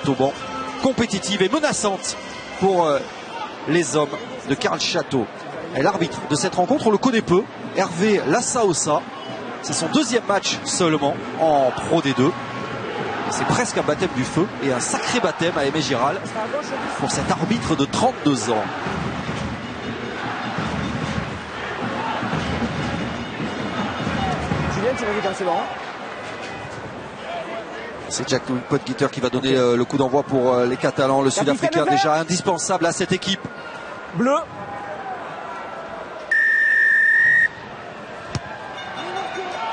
Montauban, compétitive et menaçante pour les hommes de Karl Château. Et l'arbitre de cette rencontre, on le connaît peu, Hervé Lassaossa. C'est son deuxième match seulement en Pro D2. C'est presque un baptême du feu et un sacré baptême à Aimé Giral pour cet arbitre de 32 ans. Julien, tu vas vite, c'est bon. C'est Jack Potgieter qui va donner le coup d'envoi pour les Catalans. Le Sud-Africain déjà indispensable à cette équipe. Bleu.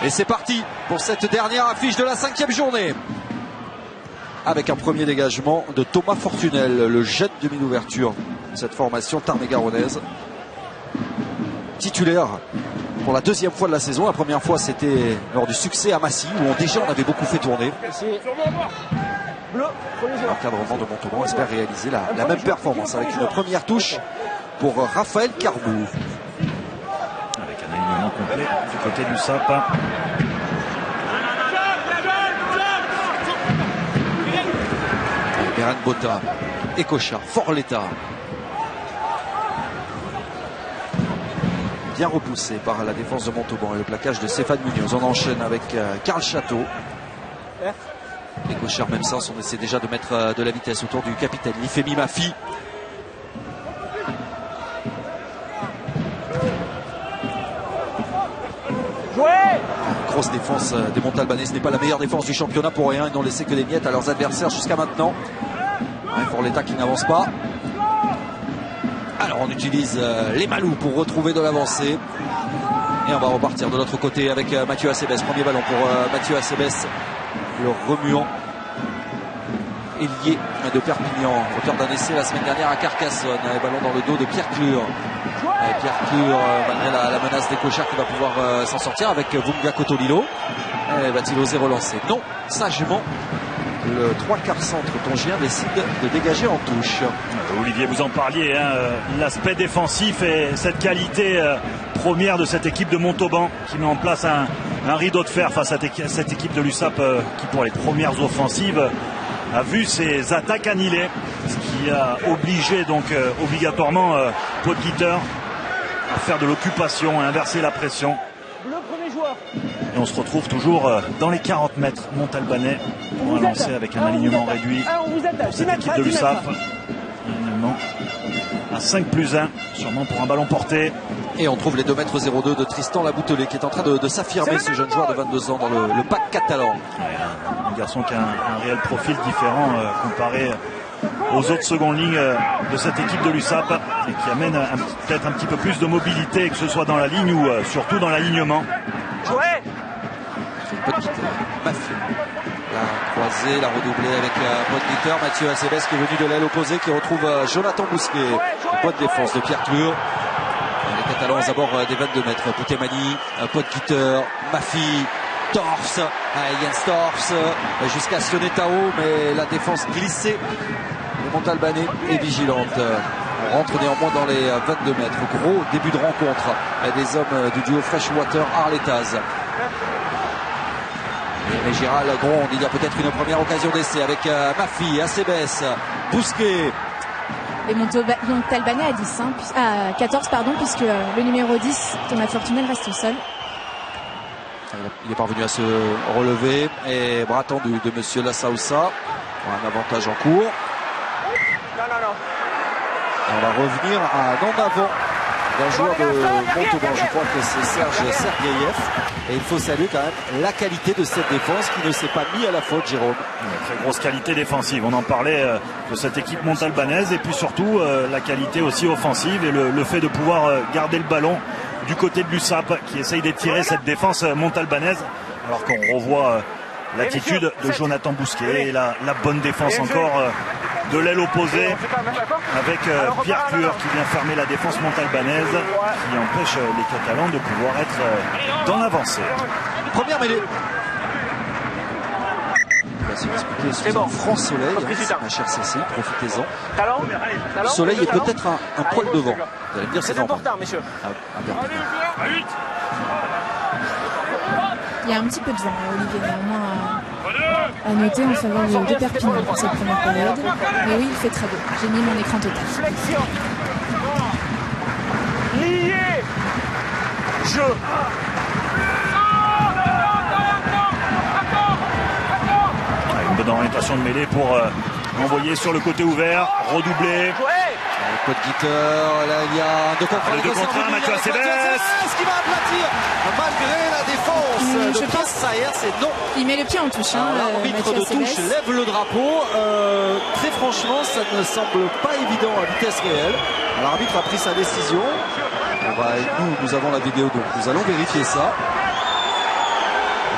Et c'est parti pour cette dernière affiche de la 5e journée. Avec un premier dégagement de Thomas Fortunel, le jeune demi d'ouverture de cette formation tarn-et-garonnaise. Titulaire pour la deuxième fois de la saison. La première fois, c'était lors du succès à Massy, où déjà on avait beaucoup fait tourner. L'encadrement de Montauban espère réaliser la même performance avec une première touche pour Raphaël Carbou. Avec un alignement complet du côté du SAP. Beren Botta, Ecochard, Forletta. Bien repoussé par la défense de Montauban et le plaquage de Stéphane Munoz. On enchaîne avec Karl Château. Ecochard, même sens, on essaie déjà de mettre de la vitesse autour du capitaine Ifemi Mafi. Grosse défense des Montalbanais, ce n'est pas la meilleure défense du championnat pour rien, ils n'ont laissé que des miettes à leurs adversaires jusqu'à maintenant. Forletta qui n'avance pas. Alors on utilise les Malous pour retrouver de l'avancée. Et on va repartir de l'autre côté avec Mathieu Acebes. Premier ballon pour Mathieu Acebes, le remuant ailier de Perpignan, auteur d'un essai la semaine dernière à Carcassonne. Ballon dans le dos de Pierre Clure. Pierre Clure, malgré la menace des Cochards, qui va pouvoir s'en sortir avec Vunga Kotolilo. Va-t-il oser relancer? Non, sagement. Le 3/4 centre tongien décide de dégager en touche. Olivier, vous en parliez, hein, l'aspect défensif et cette qualité première de cette équipe de Montauban qui met en place un rideau de fer face à cette équipe de l'USAP qui, pour les premières offensives, a vu ses attaques annihilées, ce qui a obligé donc obligatoirement Potgieter à faire de l'occupation, à inverser la pression. Et on se retrouve toujours dans les 40 mètres montalbanais. On va lancer avec un alignement réduit pour cette équipe de l'USAP. Alignement à 5+1, sûrement pour un ballon porté. Et on trouve les 2,02 m de Tristan Laboutelet qui est en train de s'affirmer, ce jeune joueur de 22 ans dans le pack catalan. Ouais, un garçon qui a un réel profil différent comparé aux autres secondes lignes de cette équipe de l'USAP et qui amène peut-être un petit peu plus de mobilité, que ce soit dans la ligne ou surtout dans l'alignement. Mafi. La croisée, la redoublée avec Potgieter. Mathieu Acebes qui est venu de l'aile opposée, qui retrouve Jonathan Bousquet. Bonne défense de Pierre Clure. Les Catalans aux abords des 22 mètres. Poutemani, Potgieter, Mafi, Torfs, Jens Torfs, jusqu'à Sionetao, mais la défense glissée des Montalbanais est vigilante. On rentre néanmoins dans les 22 mètres. Gros début de rencontre des hommes du duo Freshwater Arletaz. Et Giral gronde, il y a peut-être une première occasion d'essai avec Mafi, Acebes, Bousquet. Les Montalbanais à 10, à 14 puisque le numéro 10, Thomas Fortunel, reste au sol. Il est parvenu à se relever et bras tendu de monsieur Lassaossa. Un avantage en cours. On va revenir à en avant d'un joueur de Montauban. Je crois que c'est Serge Sergeyev. Et il faut saluer quand même la qualité de cette défense qui ne s'est pas mis à la faute, Jérôme. Une très grosse qualité défensive. On en parlait de cette équipe montalbanaise et puis surtout la qualité aussi offensive et le fait de pouvoir garder le ballon du côté de l'USAP qui essaye d'étirer cette défense montalbanaise alors qu'on revoit l'attitude de Jonathan Bousquet et la bonne défense encore de l'aile opposée avec Pierre Clure qui vient fermer la défense montalbanaise qui empêche les Catalans de pouvoir être dans l'avancée. Première mêlée. On va se disputer sous un franc soleil, ma chère Cécile, profitez-en. Le soleil est peut-être un poil devant. Vous allez me dire c'est normal. Il y a un petit peu de vent, Olivier, néanmoins. à noter en faveur de Perpignan pour cette première période. Mais oui, il fait très beau. J'ai mis mon écran total. Flexion. Lié. Jeu. Une bonne orientation de mêlée pour envoyer sur le côté ouvert, redoubler. Podgieter, là il y a un 2 contre 1. Le 2 contre 1, Mathieu Acebes qui va aplatir malgré la défense de Pierre Sayer, c'est non. Il met le pied en touche. L'arbitre de touche lève le drapeau. Très franchement, ça ne semble pas évident à vitesse réelle. L'arbitre a pris sa décision. Nous avons la vidéo, donc nous allons vérifier ça.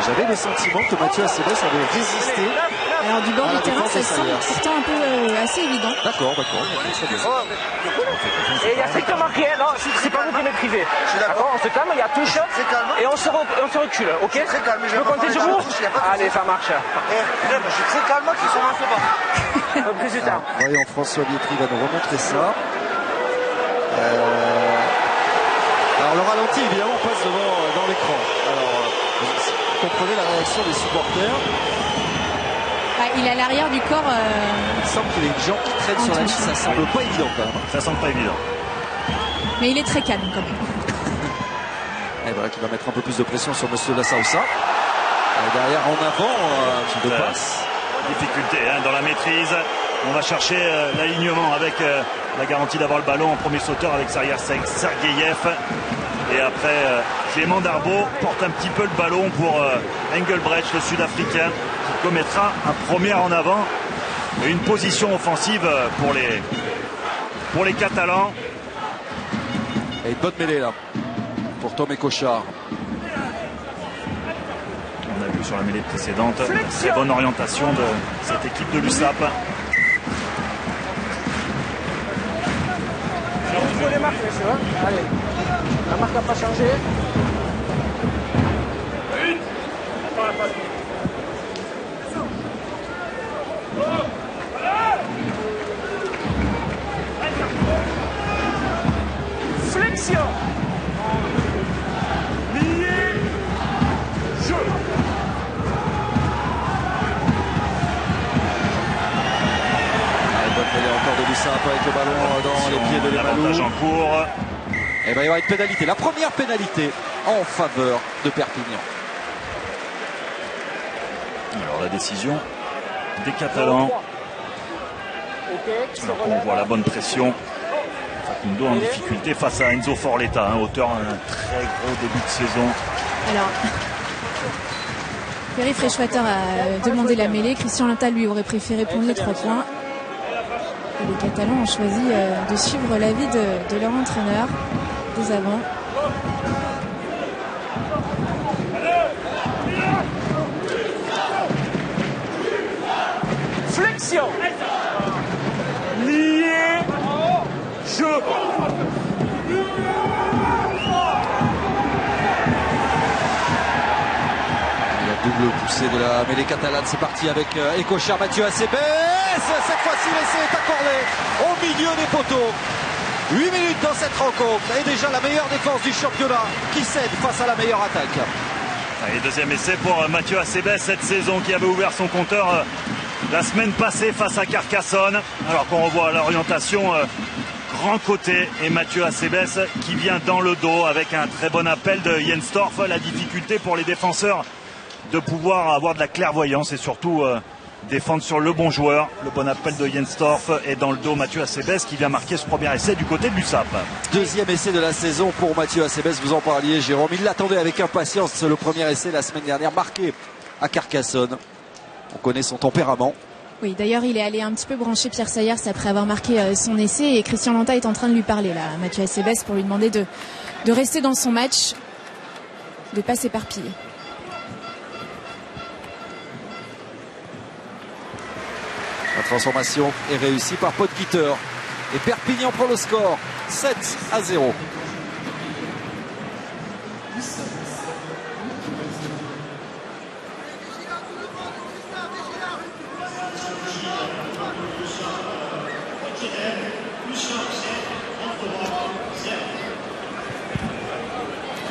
J'avais le sentiment que Mathieu Acebes avait résisté. Alors du bord du terrain, ça semble pourtant un peu assez évident. D'accord. Et il y a strictement rien, non, c'est pas vous qui m'écrivez. D'accord, on se calme, il y a touche et on se recule, ok? Très calme, je peux compter sur vous? Allez, ça marche. Je suis très calme qu'ils sont un peu bas. Plus du temps. Voyons, François Bietri va nous remontrer ça. Alors le ralenti, évidemment, passe dans l'écran. Alors, vous comprenez la réaction des supporters. Il est à l'arrière du corps. Il semble qu'il y ait une jambe qui traîne sur la ligne, ça semble pas évident quand même. Ça semble pas évident. Mais il est très calme quand même. Et voilà qui va mettre un peu plus de pression sur Monsieur Lassaussa. Derrière en avant, de passe. Difficulté dans la maîtrise. On va chercher l'alignement avec la garantie d'avoir le ballon en premier sauteur avec Sergeyev. Et après, Clément Darbo porte un petit peu le ballon pour Engelbrecht, le Sud-Africain, qui commettra un premier en avant. Et une position offensive pour les Catalans. Et une bonne mêlée là, pour Tom et Cochard. On a vu sur la mêlée précédente, très bonne orientation de cette équipe de l'USAP. Il faut les marques, messieurs. Allez, la marque n'a pas changé. Flexion. Lié. Jeu. Bonne mêlée encore de l'USAP avec le ballon dans les pieds de Lemalou. L'avantage en cours. Et il va y avoir une pénalité, la première pénalité en faveur de Perpignan. Alors la décision des Catalans. Alors qu'on voit la bonne pression. Facundo en difficulté face à Enzo Forletta, auteur d'un très gros début de saison. Alors, Perry Freshwater a demandé la mêlée. Christian Lanta lui aurait préféré prendre les 3 points. Et les Catalans ont choisi de suivre l'avis de leur entraîneur dès avant. Flexion. Lié. Jeu. Double poussée de la mêlée catalane, c'est parti avec Ecochard, Mathieu Acebes. Cette fois-ci, l'essai est accordé au milieu des poteaux. 8 minutes dans cette rencontre et déjà la meilleure défense du championnat qui cède face à la meilleure attaque. Et deuxième essai pour Mathieu Acebes cette saison, qui avait ouvert son compteur la semaine passée face à Carcassonne. Alors qu'on revoit l'orientation grand côté et Mathieu Acebes qui vient dans le dos avec un très bon appel de Jensdorf. La difficulté pour les défenseurs de pouvoir avoir de la clairvoyance et surtout défendre sur le bon joueur. Le bon appel de Jensdorf et dans le dos Mathieu Acebes qui vient marquer ce premier essai du côté de l'USAP. Deuxième essai de la saison pour Mathieu Acebes, vous en parliez Jérôme, il l'attendait avec impatience, le premier essai la semaine dernière marqué à Carcassonne. On connaît son tempérament. Oui, d'ailleurs il est allé un petit peu brancher Pierre Sayers après avoir marqué son essai et Christian Lanta est en train de lui parler là, Mathieu Acebes, pour lui demander de rester dans son match, de ne pas s'éparpiller. La transformation est réussie par Podgieter. Et Perpignan prend le score 7-0.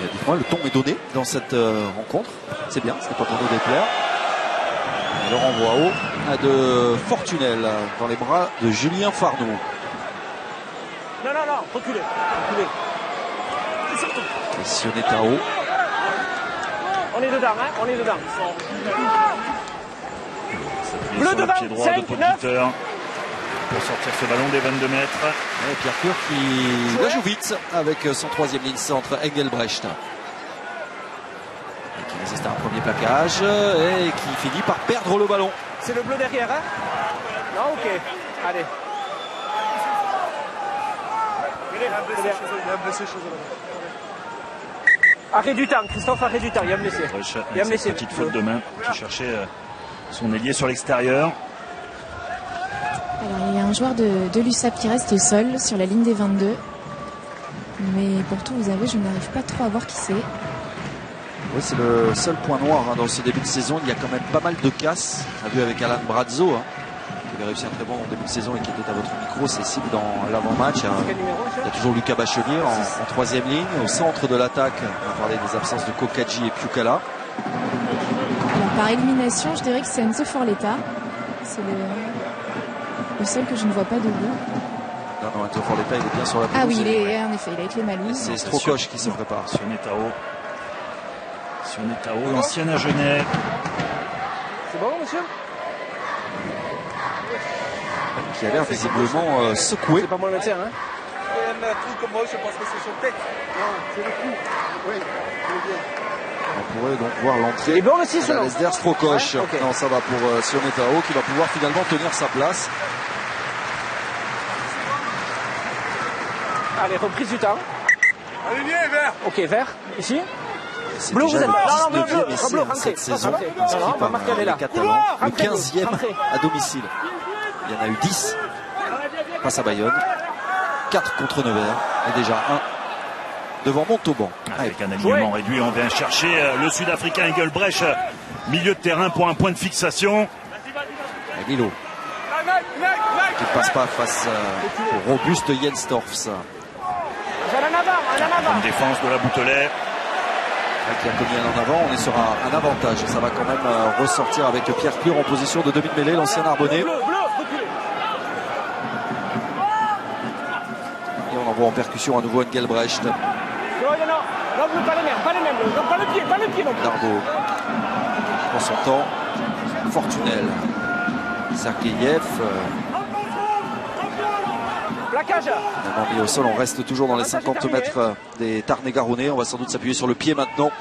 Dites-moi, le ton est donné dans cette rencontre. C'est bien, ce n'est pas pour nous déplaire. Et le renvoi haut de Fortunel dans les bras de Julien Farnoux. Non, reculez. Et Sionetao. On est dedans, hein, on est dedans. Bleu devant, pied droit 5, de Podgieter pour sortir ce ballon des 22 mètres. Et Pierre Pur qui la joue vite avec son troisième ligne centre Engelbrecht. Et qui résiste à un premier plaquage et qui finit par perdre le ballon. C'est le bleu derrière, hein? Non, ok. Allez. Arrêt du temps, Christophe, arrêt du temps, il y a blessé. Il y a blessé. Petite faute de main qui cherchait son ailier sur l'extérieur. Alors il y a un joueur de l'USAP qui reste seul sur la ligne des 22. Mais pour tout vous avouer, je n'arrive pas trop à voir qui c'est. Oui, c'est le seul point noir dans ce début de saison. Il y a quand même pas mal de casses. On a vu avec Alan Brazzo, qui avait réussi un très bon début de saison et qui était à votre micro, c'est cible dans l'avant-match. Il y a toujours Lucas Bachelier en troisième ligne. Au centre de l'attaque, on va parler des absences de Kokadji et Piukala. Alors par élimination, je dirais que c'est Enzo Forletta. C'est le seul que je ne vois pas debout. Non, Enzo Forletta, il est bien sur la pelouse. Ah oui, en effet, il est avec les Malous. C'est Strokosch qui se prépare. Sionetao, l'ancien Agenais. C'est bon, monsieur? Qui a l'air visiblement secoué. C'est pas moi le médecin, hein? Un truc comme moi, je pense que c'est son tête. Non, c'est le coup. Oui, On pourrait donc voir l'entrée de l'Esder Strokosch. Okay. Non, ça va pour Sionetao qui va pouvoir finalement tenir sa place. Allez, reprise du temps. Allez, viens, vert. Ok, vert, ici. Bleu, vous êtes là. Bleu, cette saison, inscrit par les Catalans, le 15e à domicile. Il y en a eu 10 face à Bayonne, 4 contre Nevers et déjà 1 devant Montauban. Avec un alignement réduit, on vient chercher le Sud-Africain Engelbrecht, milieu de terrain pour un point de fixation. Aguilo qui ne passe pas face au robuste Jens Torfs. Bonne défense de la Boutelet. Qui a commis un en avant, on est sur un avantage. Ça va quand même ressortir avec Pierre Pur en position de demi-mêlée, l'ancien Arbonnais. Et on envoie en percussion à nouveau Engelbrecht. Non, pas le pied. Dardo prend son temps. Fortunel. Sergeyev. Finalement mis au sol, on reste toujours dans les 50 mètres des Tarn-et-Garonnais. On va sans doute s'appuyer sur le pied maintenant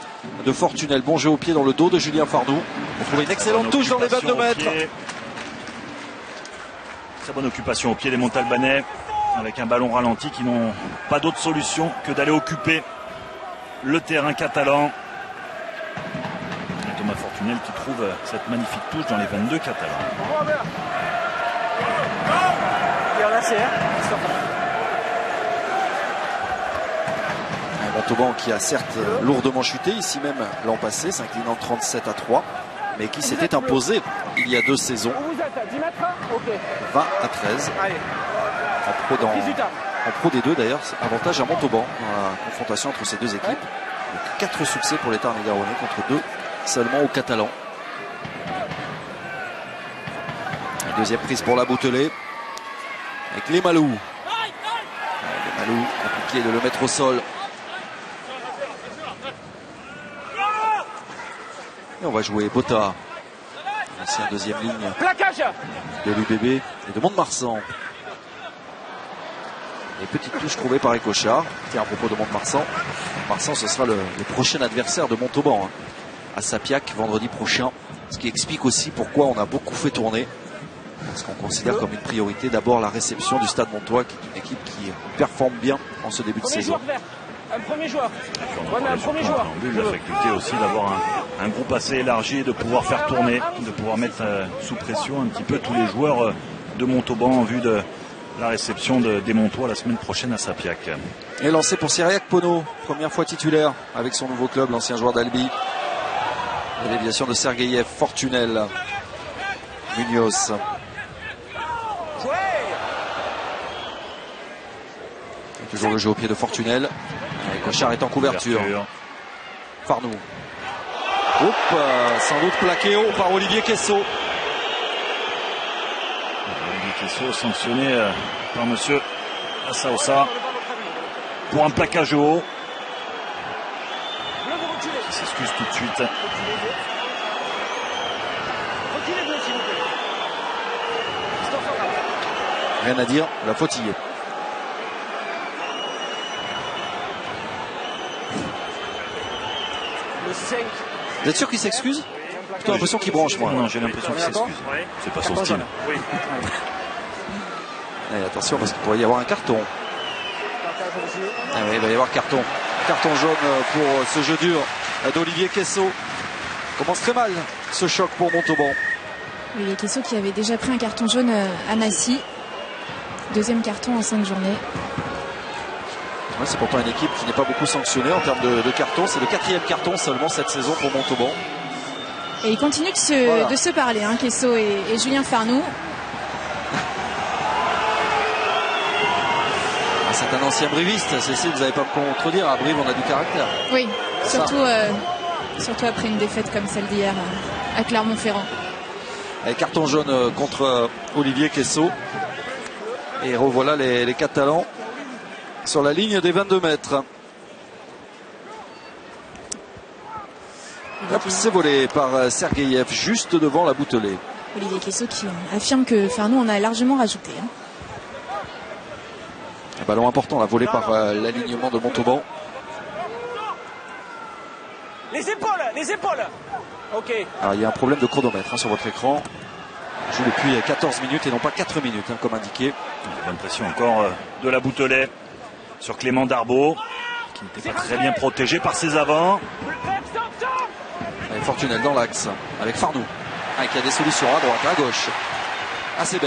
de Fortunel. Bon jeu au pied dans le dos de Julien Farnoux. On trouve une excellente touche dans les 22 mètres. Très bonne occupation au pied des Montalbanais avec un ballon ralenti qui n'ont pas d'autre solution que d'aller occuper le terrain catalan. Et Thomas Fortunel qui trouve cette magnifique touche dans les 22 catalans. Montauban qui a certes lourdement chuté ici même l'an passé, s'inclinant 37-3, mais qui s'était imposé il y a 2 saisons, 20-13. En Pro D2 d'ailleurs, avantage à Montauban dans la confrontation entre ces deux équipes. Donc 4 succès pour les Tarn-et-Garonnais contre 2 seulement aux Catalans. La deuxième prise pour la Boutelet avec les Malous. Les Malous, compliqué de le mettre au sol. Et on va jouer Botta, l'ancien deuxième ligne de l'UBB et de Mont-de-Marsan. Et petite touche trouvée par Écochard. Tiens, à propos de Mont-de-Marsan, Marsan ce sera le prochain adversaire de Montauban à Sapiac vendredi prochain. Ce qui explique aussi pourquoi on a beaucoup fait tourner. Parce qu'on considère comme une priorité d'abord la réception du Stade Montois, qui est une équipe qui performe bien en ce début de saison. Un premier joueur. Un premier joueur. La faculté aussi d'avoir un groupe assez élargi, de pouvoir faire tourner, de pouvoir mettre sous pression un petit peu tous les joueurs de Montauban en vue de la réception des Montois la semaine prochaine à Sapiac. Et lancé pour Cyriac Pono, première fois titulaire avec son nouveau club, l'ancien joueur d'Albi. La déviation de Sergeyev, Fortunel, Munoz. Et toujours le jeu au pied de Fortunel. Cochard est en couverture. Farnoux. Sans doute plaqué haut par Olivier Quessot. Kesso sanctionné par monsieur Assaossa pour un plaquage haut. Qui s'excuse tout de suite. Rien à dire, la faute y est. Vous êtes sûr qu'il s'excuse? J'ai plutôt l'impression qu'il branche, moi. Non, j'ai l'impression qu'il s'excuse. C'est pas son style. Et attention, parce qu'il pourrait y avoir un carton. Ah oui, il va y avoir carton. Carton jaune pour ce jeu dur d'Olivier Kesso. Commence très mal ce choc pour Montauban. Olivier Kesso qui avait déjà pris un carton jaune à Massy. Deuxième carton en 5 journées. Ouais, c'est pourtant une équipe qui n'est pas beaucoup sanctionnée en termes de cartons. C'est le 4e carton seulement cette saison pour Montauban. Et ils continuent de se parler, hein, Kesso et Julien Farnoux. C'est un ancien briviste, Cécile, vous n'allez pas me contredire, à Brive on a du caractère. Oui, surtout après une défaite comme celle d'hier à Clermont-Ferrand. Avec carton jaune contre Olivier Kesso. Et revoilà les Catalans sur la ligne des 22 mètres. C'est volé par Sergeyev juste devant la boutelée. Olivier Kesso qui affirme que Farnoux en a largement rajouté. Hein. Un ballon important là, volé par l'alignement de Montauban. Les épaules. Ok. Alors il y a un problème de chronomètre sur votre écran. On joue depuis 14 minutes et non pas 4 minutes comme indiqué. Bonne pression encore de la boutelée sur Clément Darbo, qui n'était pas très bien protégé par ses avants. Et Fortunel dans l'axe avec Farnoux, qui a des solutions à droite, à gauche. Acebes,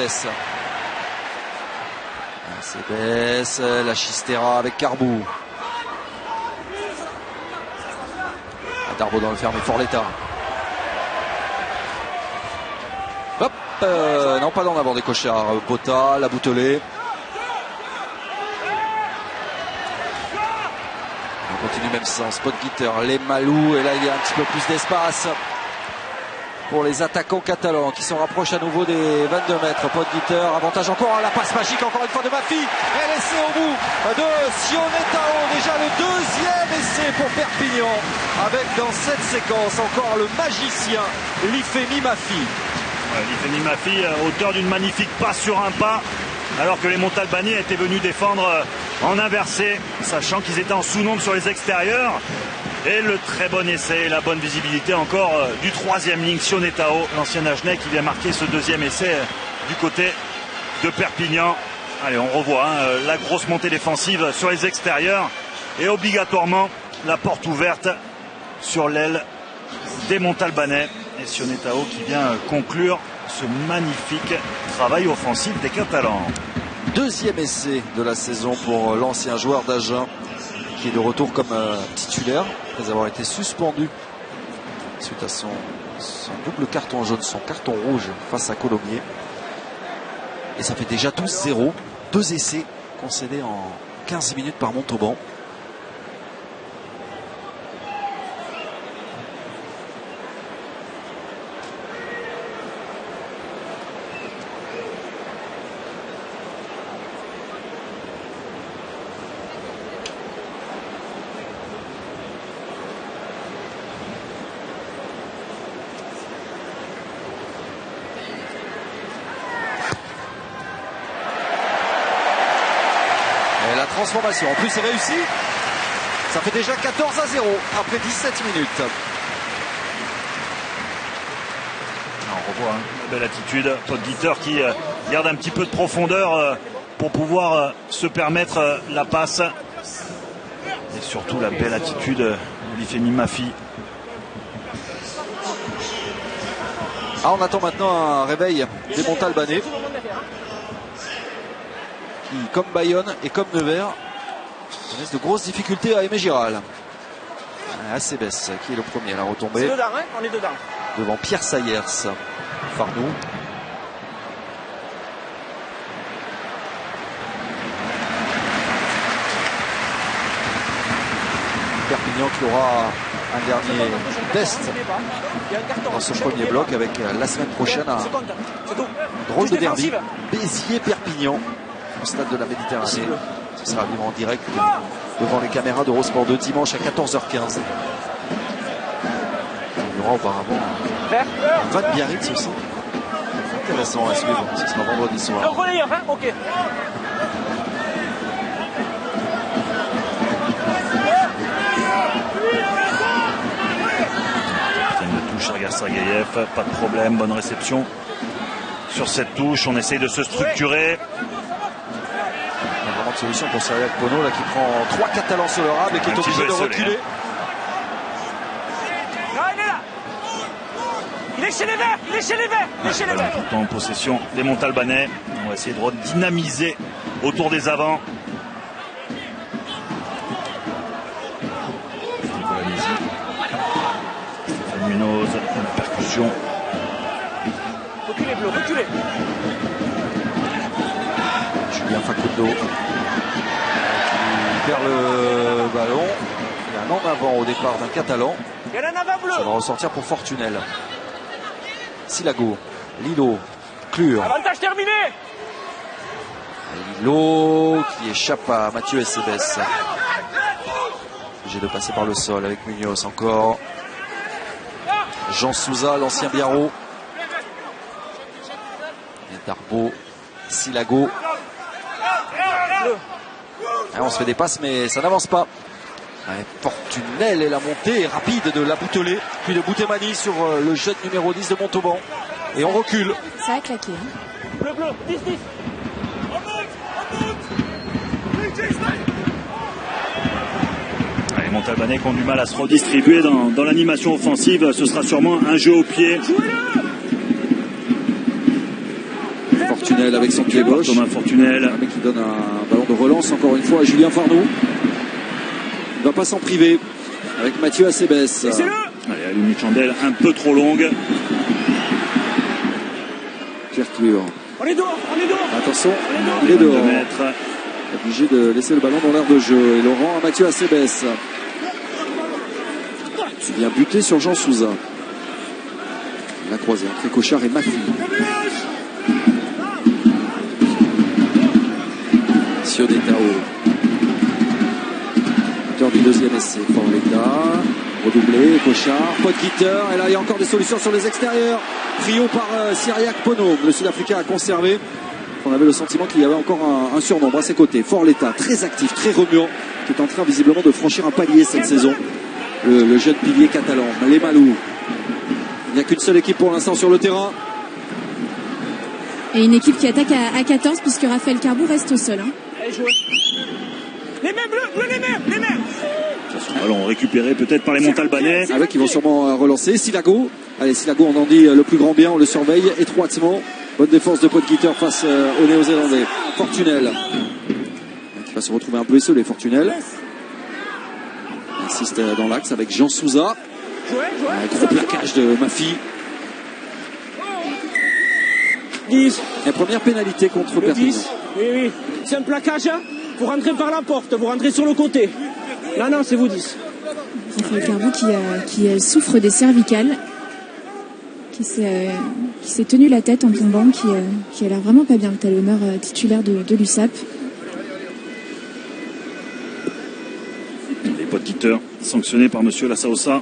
la Chistera avec Carbou. Darbo dans le ferme et Forletta. Hop, non pas dans l'avant des cochards. Botta, la boutelée. On continue même sens. Podgitter, les Malou. Et là il y a un petit peu plus d'espace pour les attaquants catalans qui se rapprochent à nouveau des 22 mètres. Podgitter, avantage encore, la passe magique encore une fois de Mafi. Et l'essai au bout de Sionetao. Déjà le deuxième essai pour Perpignan. Avec dans cette séquence encore le magicien Lifemi Mafi. Lifemi Mafi, auteur d'une magnifique passe sur un pas, alors que les Montalbanais étaient venus défendre en inversé, sachant qu'ils étaient en sous-nombre sur les extérieurs. Et le très bon essai, la bonne visibilité encore du 3e ligne, Sionetao, l'ancien Agenais qui vient marquer ce deuxième essai du côté de Perpignan. Allez, on revoit la grosse montée défensive sur les extérieurs et obligatoirement la porte ouverte sur l'aile des Montalbanais. Et Sionetao qui vient conclure ce magnifique travail offensif des Catalans. Deuxième essai de la saison pour l'ancien joueur d'Agen qui est de retour comme titulaire après avoir été suspendu suite à son double carton jaune, son carton rouge face à Colomiers. Et ça fait déjà 12-0, 2 essais concédés en 15 minutes par Montauban. Transformation, en plus c'est réussi. Ça fait déjà 14-0 après 17 minutes. On revoit une belle attitude. Podgitter qui garde un petit peu de profondeur pour pouvoir se permettre la passe. Et surtout la belle attitude de Lifemi Mafi. On attend maintenant un réveil des Montalbanais qui, comme Bayonne et comme Nevers, connaissent de grosses difficultés à Aimé Giral. Acebes qui est le premier à la retombée. C'est dedans, hein, on est dedans. Devant Pierre Sayers. Farnoux. Perpignan qui aura un dernier test dans ce premier bloc avec la semaine prochaine un drôle de derby. Béziers-Perpignan au stade de la Méditerranée. Ce sera vivre en direct devant les caméras d'Eurosport 2 dimanche à 14h15. Il y aura auparavant Van Biarritz aussi. Intéressant à suivre. Ce sera vendredi soir. Ok. Regarde Sergeyev, pas de problème, bonne réception sur cette touche. On essaye de se structurer. Il y a vraiment de solution pour Cyriac Pono là, qui prend 3 Catalans sur le rab et qui est obligé de reculer. Il est chez les Verts, il est chez les Verts, il est chez les Verts. Tout le temps en possession des Montalbanais. On va essayer de redynamiser autour des avants. Munoz, une percussion. Reculez, Bleu, reculez. Julien Facundo qui perd le ballon. Il y a un en avant au départ d'un Catalan. Il y a un avant bleu. Ça va ressortir pour Fortunel. Silago, Lilo, Clure. Avantage terminé. Lilo qui échappe à Mathieu Essebès. Obligé de passer par le sol avec Munoz encore. Jean Souza, l'ancien Biarro. Et Darbo, Silago. On se fait des passes mais ça n'avance pas. Fortunel et la montée rapide de la Boutelet, puis de Boutemani sur le jeune numéro 10 de Montauban. Et on recule. Ça a claqué. Bleu, 10. Les Montalbanais qui ont du mal à se redistribuer dans l'animation offensive. Ce sera sûrement un jeu au pied. Fortunel avec son pied gauche. Thomas Fortunel. Un mec qui donne un ballon de relance encore une fois à Julien Farneau. Il ne va pas s'en priver avec Mathieu Acebès. Allez, allumé de chandelle un peu trop longue. Pierre Clure. On est dehors. Attention, il est dehors. Mètres. Obligé de laisser le ballon dans l'air de jeu. Et Laurent à Mathieu Acebès. C'est bien buté sur Jean Souza. La croisée entre Cochard et Mafi. Siodetao. Auteur du deuxième essai. Forletta. Redoublé. Cochard. Podgitter. Et là, il y a encore des solutions sur les extérieurs. Trio par Cyriac Pono. Le Sud-Africain a conservé. On avait le sentiment qu'il y avait encore un surnombre à ses côtés. Forletta, très actif, très remuant, qui est en train visiblement de franchir un palier cette saison. Le jeune pilier catalan. Les Malou. Il n'y a qu'une seule équipe pour l'instant sur le terrain. Et une équipe qui attaque à 14 puisque Raphaël Carbou reste au sol. Allez, jouez. Les mains bleues, les mains. Ballon récupéré peut-être par les Montalbanais. Avec, ils vont sûrement relancer. Silago. Allez, Silago, on en dit le plus grand bien, on le surveille étroitement. Bonne défense de Podgitter face aux Néo-Zélandais. Fortunel. Qui va se retrouver un peu esselé, Fortunel. Il insiste dans l'axe avec Jean Souza. Un gros plaquage de Mafi. 10. La première pénalité contre Perpignan. Oui. C'est un plaquage. Vous rentrez par la porte, vous rentrez sur le côté. Non, c'est vous 10. Raphaël Carbou qui souffre des cervicales. Qui s'est tenu la tête en tombant, qui a l'air vraiment pas bien, le talonneur titulaire de l'USAP. Les Podgitter sanctionnés par monsieur Lassaossa.